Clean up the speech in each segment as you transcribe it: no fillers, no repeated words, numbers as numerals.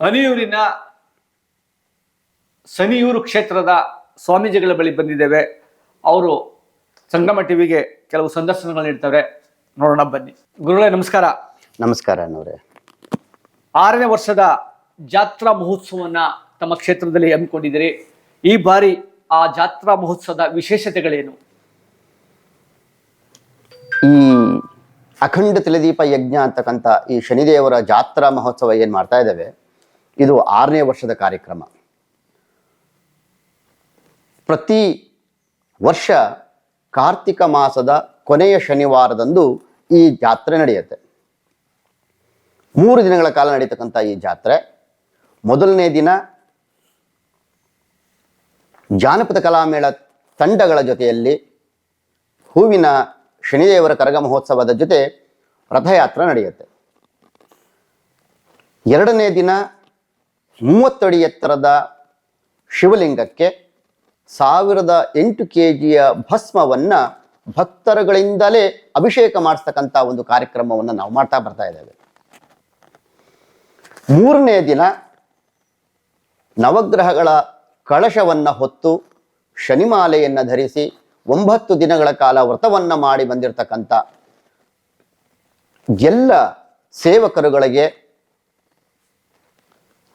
ಅನಿಯೂರಿನ ಸನಿಯೂರು ಕ್ಷೇತ್ರದ ಸ್ವಾಮೀಜಿಗಳ ಬಳಿ ಬಂದಿದ್ದೇವೆ. ಅವರು ಸಂಗಮ ಟಿವಿಗೆ ಕೆಲವು ಸಂದರ್ಶನಗಳು ನೀಡ್ತಾರೆ, ನೋಡೋಣ ಬನ್ನಿ. ಗುರುಗಳೇ ನಮಸ್ಕಾರ. ನಮಸ್ಕಾರ ಅನ್ನೋರೆ. 6ನೇ ವರ್ಷದ ಜಾತ್ರಾ ಮಹೋತ್ಸವನ್ನ ತಮ್ಮ ಕ್ಷೇತ್ರದಲ್ಲಿ ಹಮ್ಮಿಕೊಂಡಿದ್ದೀರಿ. ಈ ಬಾರಿ ಆ ಜಾತ್ರಾ ಮಹೋತ್ಸವದ ವಿಶೇಷತೆಗಳೇನು? ಈ ಅಖಂಡ ತಿಲದೀಪ ಯಜ್ಞ ಅಂತಕ್ಕಂಥ ಈ ಶನಿದೇವರ ಜಾತ್ರಾ ಮಹೋತ್ಸವ ಏನ್ ಮಾಡ್ತಾ ಇದ್ದೇವೆ, ಇದು 6ನೇ ವರ್ಷದ ಕಾರ್ಯಕ್ರಮ. ಪ್ರತಿ ವರ್ಷ ಕಾರ್ತಿಕ ಮಾಸದ ಕೊನೆಯ ಶನಿವಾರದಂದು ಈ ಜಾತ್ರೆ ನಡೆಯುತ್ತೆ. 3 ದಿನಗಳ ಕಾಲ ನಡೀತಕ್ಕಂಥ ಈ ಜಾತ್ರೆ, ಮೊದಲನೇ ದಿನ ಜಾನಪದ ಕಲಾಮೇಳ ತಂಡಗಳ ಜೊತೆಯಲ್ಲಿ ಹೂವಿನ ಶನಿದೇವರ ಕರಗ ಮಹೋತ್ಸವದ ಜೊತೆ ರಥಯಾತ್ರೆ ನಡೆಯುತ್ತೆ. 2ನೇ ದಿನ 30 ಅಡಿ ಎತ್ತರದ ಶಿವಲಿಂಗಕ್ಕೆ 1008 kg ಭಸ್ಮವನ್ನ ಭಕ್ತರುಗಳಿಂದಲೇ ಅಭಿಷೇಕ ಮಾಡಿಸ್ತಕ್ಕಂಥ ಒಂದು ಕಾರ್ಯಕ್ರಮವನ್ನು ನಾವು ಮಾಡ್ತಾ ಬರ್ತಾ ಇದ್ದೇವೆ. 3ನೇ ದಿನ ನವಗ್ರಹಗಳ ಕಳಶವನ್ನ ಹೊತ್ತು ಶನಿಮಾಲೆಯನ್ನ ಧರಿಸಿ 9 ದಿನಗಳ ಕಾಲ ವ್ರತವನ್ನ ಮಾಡಿ ಬಂದಿರತಕ್ಕಂಥ ಎಲ್ಲ ಸೇವಕರುಗಳಿಗೆ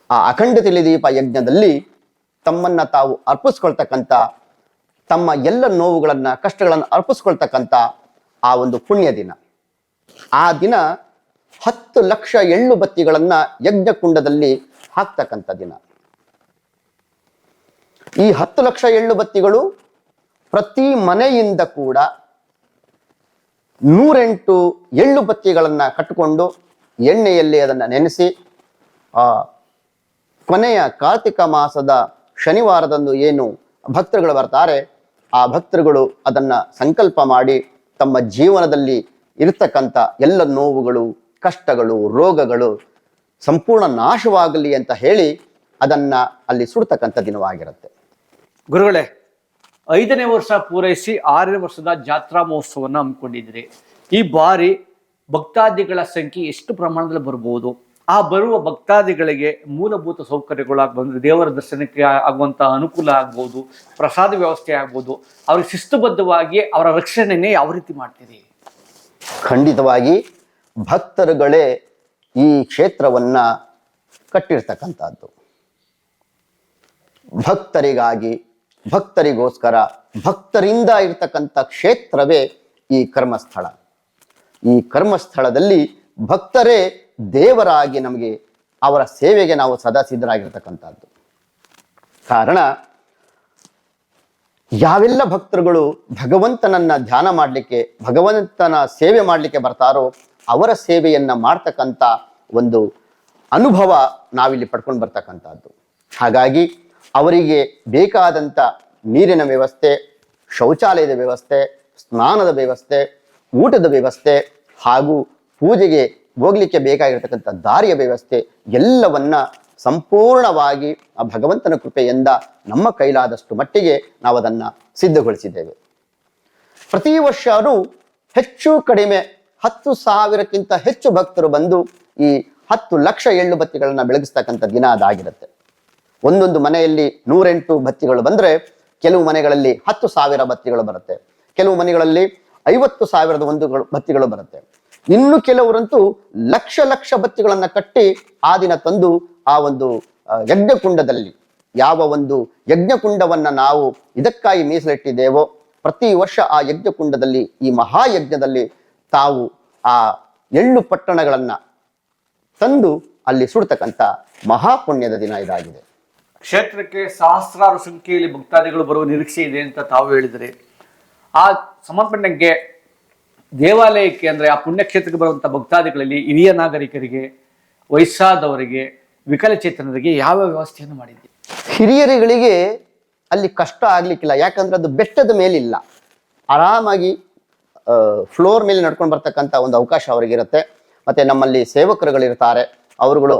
ಆ ಅಖಂಡ ತಿಲದೀಪ ಯಜ್ಞದಲ್ಲಿ ತಮ್ಮನ್ನ ತಾವು ಅರ್ಪಿಸ್ಕೊಳ್ತಕ್ಕಂಥ, ತಮ್ಮ ಎಲ್ಲ ನೋವುಗಳನ್ನ ಕಷ್ಟಗಳನ್ನು ಅರ್ಪಿಸ್ಕೊಳ್ತಕ್ಕಂಥ ಆ ಒಂದು ಪುಣ್ಯ ದಿನ. ಆ ದಿನ 10 ಲಕ್ಷ ಎಳ್ಳು ಬತ್ತಿಗಳನ್ನ ಯಜ್ಞಕುಂಡದಲ್ಲಿ ಹಾಕ್ತಕ್ಕಂಥ ದಿನ. ಈ 10 ಲಕ್ಷ ಎಳ್ಳು ಬತ್ತಿಗಳು ಪ್ರತಿ ಮನೆಯಿಂದ ಕೂಡ 108 ಎಳ್ಳು ಬತ್ತಿಗಳನ್ನ ಕಟ್ಟಿಕೊಂಡು ಎಣ್ಣೆಯಲ್ಲಿ ಅದನ್ನ ನೆನೆಸಿ ಕೊನೆಯ ಕಾರ್ತಿಕ ಮಾಸದ ಶನಿವಾರದಂದು ಏನು ಭಕ್ತರುಗಳು ಬರ್ತಾರೆ, ಆ ಭಕ್ತರುಗಳು ಅದನ್ನ ಸಂಕಲ್ಪ ಮಾಡಿ ತಮ್ಮ ಜೀವನದಲ್ಲಿ ಇರತಕ್ಕಂಥ ಎಲ್ಲ ನೋವುಗಳು, ಕಷ್ಟಗಳು, ರೋಗಗಳು ಸಂಪೂರ್ಣ ನಾಶವಾಗಲಿ ಅಂತ ಹೇಳಿ ಅದನ್ನ ಅಲ್ಲಿ ಸುಡ್ತಕ್ಕಂಥ ದಿನವಾಗಿರುತ್ತೆ. ಗುರುಗಳೇ, 5ನೇ ವರ್ಷ ಪೂರೈಸಿ 6ನೇ ವರ್ಷದ ಜಾತ್ರಾ ಮಹೋತ್ಸವವನ್ನು ಹಮ್ಮಿಕೊಂಡಿದ್ದೀರಿ. ಈ ಬಾರಿ ಭಕ್ತಾದಿಗಳ ಸಂಖ್ಯೆ ಎಷ್ಟು ಪ್ರಮಾಣದಲ್ಲಿ ಬರ್ಬೋದು? ಆ ಬರುವ ಭಕ್ತಾದಿಗಳಿಗೆ ಮೂಲಭೂತ ಸೌಕರ್ಯಗಳಾಗಿ ಬಂದ್ರೆ ದೇವರ ದರ್ಶನಕ್ಕೆ ಆಗುವಂಥ ಅನುಕೂಲ ಆಗ್ಬೋದು, ಪ್ರಸಾದ ವ್ಯವಸ್ಥೆ ಆಗ್ಬೋದು, ಅವ್ರಿಗೆ ಶಿಸ್ತುಬದ್ಧವಾಗಿ ಅವರ ರಕ್ಷಣೆನೇ ಯಾವ ರೀತಿ ಮಾಡ್ತೀರಿ? ಖಂಡಿತವಾಗಿ ಭಕ್ತರುಗಳೇ ಈ ಕ್ಷೇತ್ರವನ್ನ ಕಟ್ಟಿರ್ತಕ್ಕಂಥದ್ದು. ಭಕ್ತರಿಗಾಗಿ, ಭಕ್ತರಿಗೋಸ್ಕರ, ಭಕ್ತರಿಂದ ಇರ್ತಕ್ಕಂಥ ಕ್ಷೇತ್ರವೇ ಈ ಕರ್ಮಸ್ಥಳ. ಈ ಕರ್ಮಸ್ಥಳದಲ್ಲಿ ಭಕ್ತರೇ ದೇವರಾಗಿ ನಮಗೆ ಅವರ ಸೇವೆಗೆ ನಾವು ಸದಾ ಸಿದ್ಧರಾಗಿರ್ತಕ್ಕಂಥದ್ದು. ಕಾರಣ ಯಾವೆಲ್ಲ ಭಕ್ತರುಗಳು ಭಗವಂತನನ್ನ ಧ್ಯಾನ ಮಾಡಲಿಕ್ಕೆ, ಭಗವಂತನ ಸೇವೆ ಮಾಡಲಿಕ್ಕೆ ಬರ್ತಾರೋ ಅವರ ಸೇವೆಯನ್ನ ಮಾಡ್ತಕ್ಕಂಥ ಒಂದು ಅನುಭವ ನಾವಿಲ್ಲಿ ಪಡ್ಕೊಂಡು ಬರ್ತಕ್ಕಂಥದ್ದು. ಹಾಗಾಗಿ ಅವರಿಗೆ ಬೇಕಾದಂಥ ನೀರಿನ ವ್ಯವಸ್ಥೆ, ಶೌಚಾಲಯದ ವ್ಯವಸ್ಥೆ, ಸ್ನಾನದ ವ್ಯವಸ್ಥೆ, ಊಟದ ವ್ಯವಸ್ಥೆ ಹಾಗೂ ಪೂಜೆಗೆ ಹೋಗ್ಲಿಕ್ಕೆ ಬೇಕಾಗಿರ್ತಕ್ಕಂಥ ದಾರಿಯ ವ್ಯವಸ್ಥೆ ಎಲ್ಲವನ್ನ ಸಂಪೂರ್ಣವಾಗಿ ಆ ಭಗವಂತನ ಕೃಪೆಯಿಂದ ನಮ್ಮ ಕೈಲಾದಷ್ಟು ಮಟ್ಟಿಗೆ ನಾವು ಅದನ್ನ ಸಿದ್ಧಗೊಳಿಸಿದ್ದೇವೆ. ಪ್ರತಿ ವರ್ಷವೂ ಹೆಚ್ಚು ಕಡಿಮೆ 10,000ಕ್ಕಿಂತ ಹೆಚ್ಚು ಭಕ್ತರು ಬಂದು ಈ 10 ಲಕ್ಷ ಎಳ್ಳು ಬತ್ತಿಗಳನ್ನ ಬೆಳಗಿಸ್ತಕ್ಕಂಥ ದಿನ ಅದಾಗಿರುತ್ತೆ. ಒಂದೊಂದು ಮನೆಯಲ್ಲಿ 108 ಬತ್ತಿಗಳು ಬಂದ್ರೆ ಕೆಲವು ಮನೆಗಳಲ್ಲಿ 10,000 ಬತ್ತಿಗಳು ಬರುತ್ತೆ, ಕೆಲವು ಮನೆಗಳಲ್ಲಿ 50,000 ಬತ್ತಿಗಳು ಬರುತ್ತೆ. ಇನ್ನು ಕೆಲವರಂತೂ ಲಕ್ಷ ಲಕ್ಷ ಬತ್ತಿಗಳನ್ನ ಕಟ್ಟಿ ಆ ದಿನ ತಂದು ಆ ಒಂದು ಯಜ್ಞಕುಂಡದಲ್ಲಿ, ಯಾವ ಒಂದು ಯಜ್ಞಕುಂಡವನ್ನ ನಾವು ಇದಕ್ಕಾಗಿ ಮೀಸಲಿಟ್ಟಿದ್ದೇವೋ ಪ್ರತಿ ವರ್ಷ ಆ ಯಜ್ಞಕುಂಡದಲ್ಲಿ, ಈ ಮಹಾಯಜ್ಞದಲ್ಲಿ ತಾವು ಆ ಎಳ್ಳು ಪಟ್ಟಣಗಳನ್ನ ತಂದು ಅಲ್ಲಿ ಸುಡ್ತಕ್ಕಂಥ ಮಹಾಪುಣ್ಯದ ದಿನ ಇದಾಗಿದೆ. ಕ್ಷೇತ್ರಕ್ಕೆ ಸಹಸ್ರಾರು ಸಂಖ್ಯೆಯಲ್ಲಿ ಭಕ್ತಾದಿಗಳು ಬರುವ ನಿರೀಕ್ಷೆ ಇದೆ ಅಂತ ತಾವು ಹೇಳಿದರೆ, ಆ ಸಮರ್ಪಣೆಗೆ ದೇವಾಲಯಕ್ಕೆ ಅಂದ್ರೆ ಆ ಪುಣ್ಯಕ್ಷೇತ್ರಕ್ಕೆ ಬರುವಂಥ ಭಕ್ತಾದಿಗಳಲ್ಲಿ ಹಿರಿಯ ನಾಗರಿಕರಿಗೆ, ವಯಸ್ಸಾದವರಿಗೆ, ವಿಕಲಚೇತನರಿಗೆ ಯಾವ ವ್ಯವಸ್ಥೆಯನ್ನು ಮಾಡಿದ್ದೀವಿ? ಹಿರಿಯರುಗಳಿಗೆ ಅಲ್ಲಿ ಕಷ್ಟ ಆಗ್ಲಿಕ್ಕಿಲ್ಲ, ಯಾಕಂದ್ರೆ ಅದು ಬೆಟ್ಟದ ಮೇಲಿಲ್ಲ. ಆರಾಮಾಗಿ ಫ್ಲೋರ್ ಮೇಲೆ ನಡ್ಕೊಂಡು ಬರ್ತಕ್ಕಂಥ ಒಂದು ಅವಕಾಶ ಅವರಿಗಿರುತ್ತೆ. ಮತ್ತೆ ನಮ್ಮಲ್ಲಿ ಸೇವಕರುಗಳಿರ್ತಾರೆ,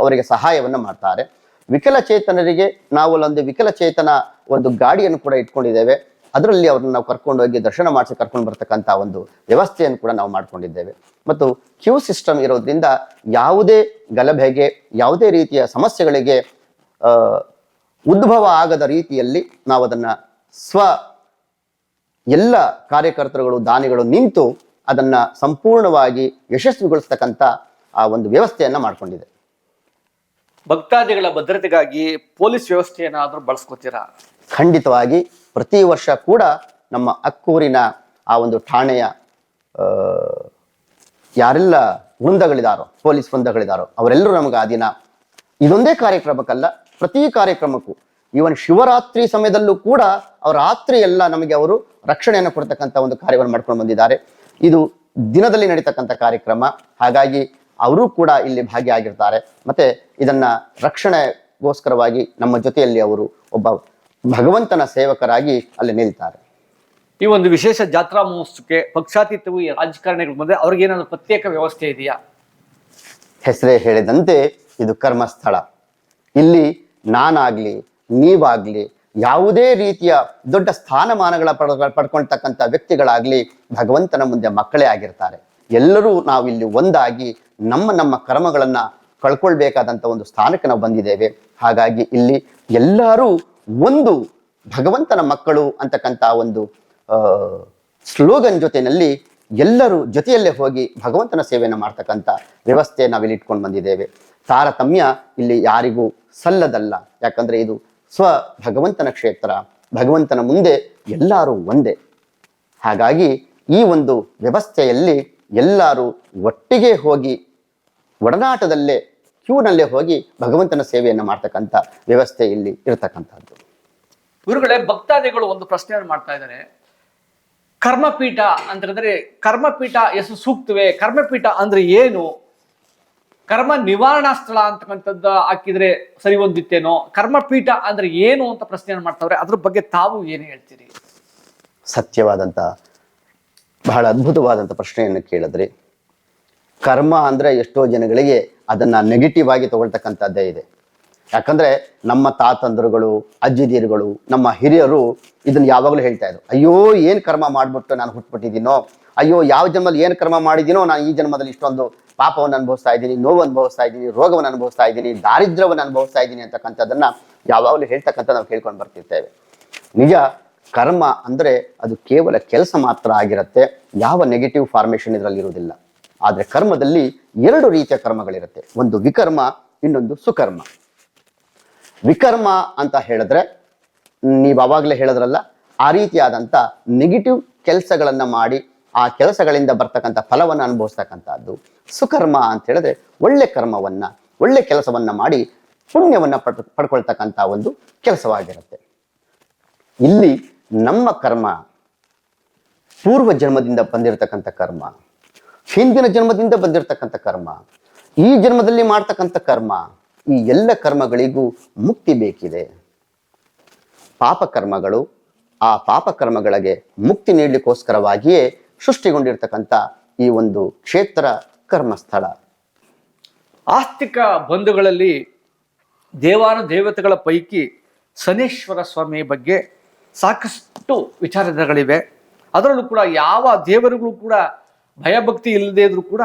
ಅವರಿಗೆ ಸಹಾಯವನ್ನು ಮಾಡ್ತಾರೆ. ವಿಕಲಚೇತನರಿಗೆ ನಾವು ಒಂದು ವಿಕಲಚೇತನ ಒಂದು ಗಾಡಿಯನ್ನು ಕೂಡ ಇಟ್ಕೊಂಡಿದ್ದೇವೆ. ಅದರಲ್ಲಿ ಅವ್ರನ್ನ ನಾವು ಕರ್ಕೊಂಡೋಗಿ ದರ್ಶನ ಮಾಡಿಸಿ ಕರ್ಕೊಂಡು ಬರ್ತಕ್ಕಂಥ ಒಂದು ವ್ಯವಸ್ಥೆಯನ್ನು ಕೂಡ ನಾವು ಮಾಡ್ಕೊಂಡಿದ್ದೇವೆ. ಮತ್ತು ಕ್ಯೂ ಸಿಸ್ಟಮ್ ಇರೋದ್ರಿಂದ ಯಾವುದೇ ಗಲಭೆಗೆ, ಯಾವುದೇ ರೀತಿಯ ಸಮಸ್ಯೆಗಳಿಗೆ ಉದ್ಭವ ಆಗದ ರೀತಿಯಲ್ಲಿ ನಾವು ಅದನ್ನ ಎಲ್ಲ ಕಾರ್ಯಕರ್ತರುಗಳು, ದಾನಿಗಳು ನಿಂತು ಅದನ್ನ ಸಂಪೂರ್ಣವಾಗಿ ಯಶಸ್ವಿಗೊಳಿಸ್ತಕ್ಕಂಥ ಆ ಒಂದು ವ್ಯವಸ್ಥೆಯನ್ನ ಮಾಡ್ಕೊಂಡಿದೆ. ಭಕ್ತಾದಿಗಳ ಭದ್ರತೆಗಾಗಿ ಪೊಲೀಸ್ ವ್ಯವಸ್ಥೆಯನ್ನಾದ್ರೂ ಬಳಸ್ಕೊತೀರಾ? ಖಂಡಿತವಾಗಿ ಪ್ರತಿ ವರ್ಷ ಕೂಡ ನಮ್ಮ ಅಕ್ಕೂರಿನ ಆ ಒಂದು ಠಾಣೆಯ ಯಾರೆಲ್ಲ ವೃಂದಗಳಿದಾರೋ, ಪೊಲೀಸ್ ವೃಂದಗಳಿದಾರೋ ಅವರೆಲ್ಲರೂ ನಮಗೆ ಆ ದಿನ ಇದೊಂದೇ ಕಾರ್ಯಕ್ರಮಕ್ಕಲ್ಲ, ಪ್ರತಿ ಕಾರ್ಯಕ್ರಮಕ್ಕೂ, ಈವನ್ ಶಿವರಾತ್ರಿ ಸಮಯದಲ್ಲೂ ಕೂಡ ಅವರ ರಾತ್ರಿ ಎಲ್ಲ ನಮಗೆ ಅವರು ರಕ್ಷಣೆಯನ್ನು ಕೊಡ್ತಕ್ಕಂಥ ಒಂದು ಕಾರ್ಯವನ್ನು ಮಾಡ್ಕೊಂಡು ಬಂದಿದ್ದಾರೆ. ಇದು ದಿನದಲ್ಲಿ ನಡೀತಕ್ಕಂಥ ಕಾರ್ಯಕ್ರಮ, ಹಾಗಾಗಿ ಅವರು ಕೂಡ ಇಲ್ಲಿ ಭಾಗಿಯಾಗಿರ್ತಾರೆ. ಮತ್ತೆ ಇದನ್ನ ರಕ್ಷಣೆಗೋಸ್ಕರವಾಗಿ ನಮ್ಮ ಜೊತೆಯಲ್ಲಿ ಅವರು ಒಬ್ಬ ಭಗವಂತನ ಸೇವಕರಾಗಿ ಅಲ್ಲಿ ನಿಲ್ತಾರೆ. ಈ ಒಂದು ವಿಶೇಷ ಜಾತ್ರಾ ಮಹೋತ್ಸವಕ್ಕೆ ಪಕ್ಷಾತೀತವು ಈ ರಾಜಕಾರಣಿಗಳು ಬಂದ್ರೆ ಅವ್ರಿಗೆ ಏನಾದ್ರು ಪ್ರತ್ಯೇಕ ವ್ಯವಸ್ಥೆ ಇದೆಯಾ? ಹೆಸರೇ ಹೇಳಿದಂತೆ ಇದು ಕರ್ಮಸ್ಥಳ. ಇಲ್ಲಿ ನಾನಾಗ್ಲಿ, ನೀವಾಗ್ಲಿ, ಯಾವುದೇ ರೀತಿಯ ದೊಡ್ಡ ಸ್ಥಾನಮಾನಗಳ ಪಡ್ಕೊಳ್ತಕ್ಕಂಥ ವ್ಯಕ್ತಿಗಳಾಗ್ಲಿ ಭಗವಂತನ ಮುಂದೆ ಮಕ್ಕಳೇ ಆಗಿರ್ತಾರೆ. ಎಲ್ಲರೂ ನಾವು ಇಲ್ಲಿ ಒಂದಾಗಿ ನಮ್ಮ ಕರ್ಮಗಳನ್ನ ಕಳ್ಕೊಳ್ಬೇಕಾದಂಥ ಒಂದು ಸ್ಥಾನಕ್ಕೆ ನಾವು ಬಂದಿದ್ದೇವೆ. ಹಾಗಾಗಿ ಇಲ್ಲಿ ಎಲ್ಲರೂ ಒಂದು ಭಗವಂತನ ಮಕ್ಕಳು ಅಂತಕ್ಕಂಥ ಒಂದು ಸ್ಲೋಗನ್ ಜೊತೆಯಲ್ಲಿ ಎಲ್ಲರೂ ಜೊತೆಯಲ್ಲೇ ಹೋಗಿ ಭಗವಂತನ ಸೇವೆಯನ್ನು ಮಾಡ್ತಕ್ಕಂಥ ವ್ಯವಸ್ಥೆ ನಾವಿಲ್ಲಿ ಇಟ್ಕೊಂಡು ಬಂದಿದ್ದೇವೆ. ತಾರತಮ್ಯ ಇಲ್ಲಿ ಯಾರಿಗೂ ಸಲ್ಲದಲ್ಲ, ಯಾಕಂದ್ರೆ ಇದು ಭಗವಂತನ ಕ್ಷೇತ್ರ, ಭಗವಂತನ ಮುಂದೆ ಎಲ್ಲರೂ ಒಂದೇ. ಹಾಗಾಗಿ ಈ ಒಂದು ವ್ಯವಸ್ಥೆಯಲ್ಲಿ ಎಲ್ಲರೂ ಒಟ್ಟಿಗೆ ಹೋಗಿ ಒಡನಾಟದಲ್ಲೇ ಕ್ಯೂನಲ್ಲೇ ಹೋಗಿ ಭಗವಂತನ ಸೇವೆಯನ್ನು ಮಾಡ್ತಕ್ಕಂಥ ವ್ಯವಸ್ಥೆ ಇಲ್ಲಿ ಇರತಕ್ಕಂಥದ್ದು. ಗುರುಗಳೇ, ಭಕ್ತಾದಿಗಳು ಒಂದು ಪ್ರಶ್ನೆಯನ್ನು ಮಾಡ್ತಾ ಇದ್ದಾರೆ. ಕರ್ಮಪೀಠ ಅಂತ ಹೇಳಿದ್ರೆ ಕರ್ಮಪೀಠ ಎಷ್ಟು ಸೂಕ್ತವೇ? ಕರ್ಮಪೀಠ ಅಂದ್ರೆ ಏನು? ಕರ್ಮ ನಿವಾರಣಾ ಸ್ಥಳ ಅಂತಕ್ಕಂಥದ್ದು ಹಾಕಿದ್ರೆ ಸರಿ ಹೊಂದಿತ್ತೇನೋ? ಕರ್ಮಪೀಠ ಅಂದ್ರೆ ಏನು ಅಂತ ಪ್ರಶ್ನೆಯನ್ನು ಮಾಡ್ತಾವ್ರೆ. ಅದ್ರ ಬಗ್ಗೆ ತಾವು ಏನು ಹೇಳ್ತೀರಿ? ಸತ್ಯವಾದಂತ, ಬಹಳ ಅದ್ಭುತವಾದಂಥ ಪ್ರಶ್ನೆಯನ್ನು ಕೇಳಿದ್ರಿ. ಕರ್ಮ ಅಂದ್ರೆ ಎಷ್ಟೋ ಜನಗಳಿಗೆ ಅದನ್ನ ನೆಗೆಟಿವ್ ಆಗಿ ತಗೊಳ್ತಕ್ಕಂಥದ್ದೇ ಇದೆ. ಯಾಕಂದ್ರೆ ನಮ್ಮ ತಾತಂದ್ರುಗಳು, ಅಜ್ಜಿದೀರುಗಳು, ನಮ್ಮ ಹಿರಿಯರು ಇದನ್ನ ಯಾವಾಗಲೂ ಹೇಳ್ತಾ ಇದ್ರು. ಅಯ್ಯೋ ಏನ್ ಕರ್ಮ ಮಾಡ್ಬಿಟ್ಟು ನಾನು ಹುಟ್ಬಿಟ್ಟಿದ್ದೀನೋ, ಅಯ್ಯೋ ಯಾವ ಜನ್ಮದಲ್ಲಿ ಏನ್ ಕರ್ಮ ಮಾಡಿದ್ದೀನೋ, ನಾನು ಈ ಜನ್ಮದಲ್ಲಿ ಇಷ್ಟೊಂದು ಪಾಪವನ್ನು ಅನುಭವಿಸ್ತಾ ಇದ್ದೀನಿ, ನೋವು ಅನುಭವಿಸ್ತಾ ಇದ್ದೀನಿ, ರೋಗವನ್ನು ಅನುಭವಿಸ್ತಾ ಇದ್ದೀನಿ, ದಾರಿದ್ರ್ಯವನ್ನು ಅನುಭವಿಸ್ತಾ ಇದ್ದೀನಿ ಅಂತಕ್ಕಂಥದ್ದನ್ನ ಯಾವಾಗಲೂ ಹೇಳ್ತಕ್ಕಂಥ ನಾವು ಕೇಳ್ಕೊಂಡು ಬರ್ತಿರ್ತೇವೆ. ನಿಜ, ಕರ್ಮ ಅಂದ್ರೆ ಅದು ಕೇವಲ ಕೆಲಸ ಮಾತ್ರ ಆಗಿರುತ್ತೆ, ಯಾವ ನೆಗೆಟಿವ್ ಫಾರ್ಮೇಶನ್ ಇದರಲ್ಲಿ ಇರುವುದಿಲ್ಲ. ಆದ್ರೆ ಕರ್ಮದಲ್ಲಿ ಎರಡು ರೀತಿಯ ಕರ್ಮಗಳಿರುತ್ತೆ, ಒಂದು ವಿಕರ್ಮ, ಇನ್ನೊಂದು ಸುಕರ್ಮ. ವಿಕರ್ಮ ಅಂತ ಹೇಳಿದ್ರೆ ನೀವು ಅವಾಗಲೇ ಹೇಳಿದ್ರಲ್ಲ, ಆ ರೀತಿಯಾದಂಥ ನೆಗೆಟಿವ್ ಕೆಲಸಗಳನ್ನ ಮಾಡಿ ಆ ಕೆಲಸಗಳಿಂದ ಬರ್ತಕ್ಕಂಥ ಫಲವನ್ನು ಅನುಭವಿಸ್ತಕ್ಕಂಥದ್ದು. ಸುಕರ್ಮ ಅಂತ ಹೇಳಿದ್ರೆ ಒಳ್ಳೆ ಕರ್ಮವನ್ನ, ಒಳ್ಳೆ ಕೆಲಸವನ್ನ ಮಾಡಿ ಪುಣ್ಯವನ್ನ ಪಡ್ಕೊಳ್ತಕ್ಕಂಥ ಒಂದು ಕೆಲಸವಾಗಿರುತ್ತೆ. ಇಲ್ಲಿ ನಮ್ಮ ಕರ್ಮ ಪೂರ್ವ ಜನ್ಮದಿಂದ ಬಂದಿರತಕ್ಕಂಥ ಕರ್ಮ, ಹಿಂದಿನ ಜನ್ಮದಿಂದ ಬಂದಿರತಕ್ಕಂಥ ಕರ್ಮ, ಈ ಜನ್ಮದಲ್ಲಿ ಮಾಡ್ತಕ್ಕಂಥ ಕರ್ಮ, ಈ ಎಲ್ಲ ಕರ್ಮಗಳಿಗೂ ಮುಕ್ತಿ ಬೇಕಿದೆ. ಪಾಪಕರ್ಮಗಳು, ಆ ಪಾಪಕರ್ಮಗಳಿಗೆ ಮುಕ್ತಿ ನೀಡಲಿಕ್ಕೋಸ್ಕರವಾಗಿಯೇ ಸೃಷ್ಟಿಗೊಂಡಿರ್ತಕ್ಕಂಥ ಈ ಒಂದು ಕ್ಷೇತ್ರ ಕರ್ಮಸ್ಥಳ. ಆಸ್ತಿಕ ಬಂಧುಗಳಲ್ಲಿ ದೇವಾನು ದೇವತೆಗಳ ಪೈಕಿ ಶನೇಶ್ವರ ಸ್ವಾಮಿ ಬಗ್ಗೆ ಸಾಕಷ್ಟು ವಿಚಾರಗಳಿವೆ. ಅದರಲ್ಲೂ ಕೂಡ ಯಾವ ದೇವರುಗಳು ಕೂಡ ಭಯಭಕ್ತಿ ಇಲ್ಲದೇ ಇದ್ರೂ ಕೂಡ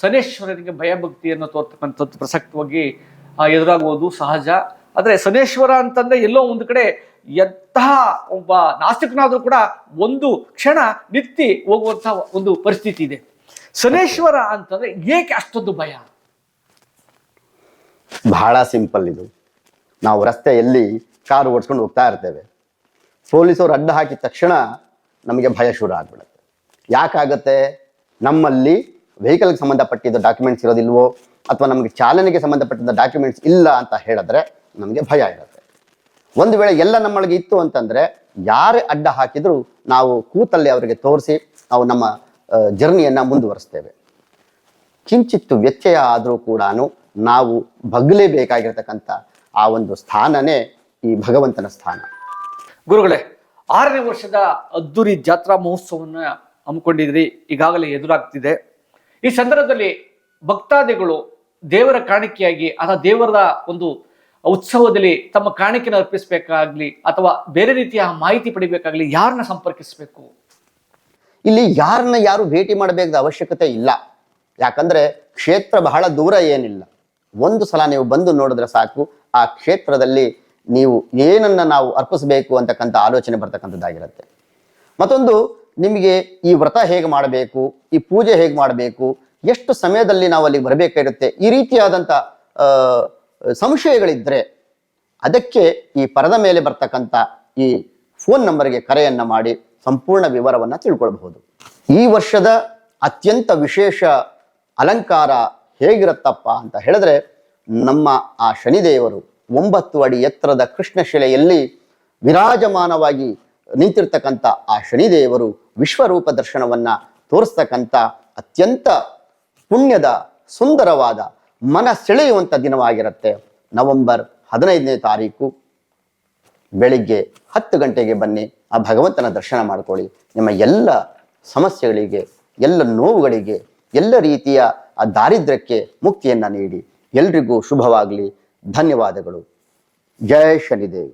ಶನೇಶ್ವರನಿಗೆ ಭಯಭಕ್ತಿಯನ್ನು ತೋರ್ತಕ್ಕಂಥದ್ದು ಪ್ರಸಕ್ತವಾಗಿ ಎದುರಾಗುವುದು ಸಹಜ. ಆದರೆ ಶನೇಶ್ವರ ಅಂತಂದ್ರೆ ಎಲ್ಲೋ ಒಂದು ಕಡೆ ಎಂತಹ ಒಬ್ಬ ನಾಸ್ತಿಕನಾದ್ರೂ ಕೂಡ ಒಂದು ಕ್ಷಣ ನಿತ್ತಿ ಹೋಗುವಂತಹ ಒಂದು ಪರಿಸ್ಥಿತಿ ಇದೆ. ಶನೇಶ್ವರ ಅಂತಂದ್ರೆ ಏಕೆ ಅಷ್ಟೊಂದು ಭಯ? ಬಹಳ ಸಿಂಪಲ್. ಇದು ನಾವು ರಸ್ತೆಯಲ್ಲಿ ಕಾರು ಓಡಿಸ್ಕೊಂಡು ಹೋಗ್ತಾ ಇರ್ತೇವೆ, ಪೊಲೀಸರು ಅಡ್ಡ ಹಾಕಿದ ತಕ್ಷಣ ನಮಗೆ ಭಯ ಶುರು ಆಗ್ಬಿಡುತ್ತೆ. ಯಾಕಾಗತ್ತೆ? ನಮ್ಮಲ್ಲಿ ವೆಹಿಕಲ್ಗೆ ಸಂಬಂಧಪಟ್ಟಿದ್ದ ಡಾಕ್ಯುಮೆಂಟ್ಸ್ ಇರೋದಿಲ್ವೋ, ಅಥವಾ ನಮಗೆ ಚಾಲನೆಗೆ ಸಂಬಂಧಪಟ್ಟಿದ್ದ ಡಾಕ್ಯುಮೆಂಟ್ಸ್ ಇಲ್ಲ ಅಂತ ಹೇಳಿದ್ರೆ ನಮಗೆ ಭಯ ಇರುತ್ತೆ. ಒಂದು ವೇಳೆ ಎಲ್ಲ ನಮ್ಮೊಳಗೆ ಇತ್ತು ಅಂತಂದ್ರೆ ಯಾರೇ ಅಡ್ಡ ಹಾಕಿದ್ರು ನಾವು ಕೂತಲ್ಲಿ ಅವರಿಗೆ ತೋರಿಸಿ ನಾವು ನಮ್ಮ ಜರ್ನಿಯನ್ನ ಮುಂದುವರಿಸ್ತೇವೆ. ಕಿಂಚಿತ್ತು ವ್ಯತ್ಯಯ ಆದರೂ ಕೂಡ ನಾವು ಬಗ್ಲೇಬೇಕಾಗಿರ್ತಕ್ಕಂಥ ಆ ಒಂದು ಸ್ಥಾನನೇ ಈ ಭಗವಂತನ ಸ್ಥಾನ. ಗುರುಗಳೇ, 6ನೇ ವರ್ಷದ ಅದ್ದೂರಿ ಜಾತ್ರಾ ಮಹೋತ್ಸವವನ್ನು ಹಮ್ಮಿಕೊಂಡಿದ್ರಿ, ಈಗಾಗಲೇ ಎದುರಾಗ್ತಿದೆ. ಈ ಸಂದರ್ಭದಲ್ಲಿ ಭಕ್ತಾದಿಗಳು ದೇವರ ಕಾಣಿಕೆಯಾಗಿ ಅಥವಾ ದೇವರ ಒಂದು ಉತ್ಸವದಲ್ಲಿ ತಮ್ಮ ಕಾಣಿಕೆನ ಅರ್ಪಿಸಬೇಕಾಗ್ಲಿ ಅಥವಾ ಬೇರೆ ರೀತಿಯ ಮಾಹಿತಿ ಪಡಿಬೇಕಾಗ್ಲಿ ಯಾರನ್ನ ಸಂಪರ್ಕಿಸಬೇಕು? ಇಲ್ಲಿ ಯಾರನ್ನ ಯಾರು ಭೇಟಿ ಮಾಡಬೇಕಾದ ಅವಶ್ಯಕತೆ ಇಲ್ಲ. ಯಾಕಂದ್ರೆ ಕ್ಷೇತ್ರ ಬಹಳ ದೂರ ಏನಿಲ್ಲ. ಒಂದು ಸಲ ನೀವು ಬಂದು ನೋಡಿದ್ರೆ ಸಾಕು, ಆ ಕ್ಷೇತ್ರದಲ್ಲಿ ನೀವು ಏನನ್ನ ನಾವು ಅರ್ಪಿಸಬೇಕು ಅಂತಕ್ಕಂಥ ಆಲೋಚನೆ ಬರ್ತಕ್ಕಂಥದ್ದಾಗಿರುತ್ತೆ. ಮತ್ತೊಂದು, ನಿಮಗೆ ಈ ವ್ರತ ಹೇಗೆ ಮಾಡಬೇಕು, ಈ ಪೂಜೆ ಹೇಗೆ ಮಾಡಬೇಕು, ಎಷ್ಟು ಸಮಯದಲ್ಲಿ ನಾವು ಅಲ್ಲಿಗೆ ಬರಬೇಕಾಗಿರುತ್ತೆ, ಈ ರೀತಿಯಾದಂಥ ಸಂಶಯಗಳಿದ್ರೆ ಅದಕ್ಕೆ ಈ ಪರದ ಮೇಲೆ ಬರ್ತಕ್ಕಂಥ ಈ ಫೋನ್ ನಂಬರ್ಗೆ ಕರೆಯನ್ನ ಮಾಡಿ ಸಂಪೂರ್ಣ ವಿವರವನ್ನು ತಿಳ್ಕೊಳ್ಬಹುದು. ಈ ವರ್ಷದ ಅತ್ಯಂತ ವಿಶೇಷ ಅಲಂಕಾರ ಹೇಗಿರುತ್ತಪ್ಪ ಅಂತ ಹೇಳಿದ್ರೆ, ನಮ್ಮ ಆ ಶನಿದೇವರು 9 ಅಡಿ ಎತ್ತರದ ಕೃಷ್ಣ ಶಿಲೆಯಲ್ಲಿ ವಿರಾಜಮಾನವಾಗಿ ನಿಂತಿರ್ತಕ್ಕಂಥ ಆ ಶನಿದೇವರು ವಿಶ್ವರೂಪ ದರ್ಶನವನ್ನ ತೋರಿಸ್ತಕ್ಕಂಥ ಅತ್ಯಂತ ಪುಣ್ಯದ ಸುಂದರವಾದ ಮನ ಸೆಳೆಯುವಂಥ ದಿನವಾಗಿರುತ್ತೆ. ನವೆಂಬರ್ 15ನೇ ತಾರೀಕು ಬೆಳಿಗ್ಗೆ 10 ಗಂಟೆಗೆ ಬನ್ನಿ, ಆ ಭಗವಂತನ ದರ್ಶನ ಮಾಡ್ಕೊಳ್ಳಿ. ನಿಮ್ಮ ಎಲ್ಲ ಸಮಸ್ಯೆಗಳಿಗೆ, ಎಲ್ಲ ನೋವುಗಳಿಗೆ, ಎಲ್ಲ ರೀತಿಯ ಆ ದಾರಿದ್ರ್ಯಕ್ಕೆ ಮುಕ್ತಿಯನ್ನ ನೀಡಿ. ಎಲ್ರಿಗೂ ಶುಭವಾಗಲಿ. ಧನ್ಯವಾದಗಳು. ಜಯ ಶನಿದೇವ್.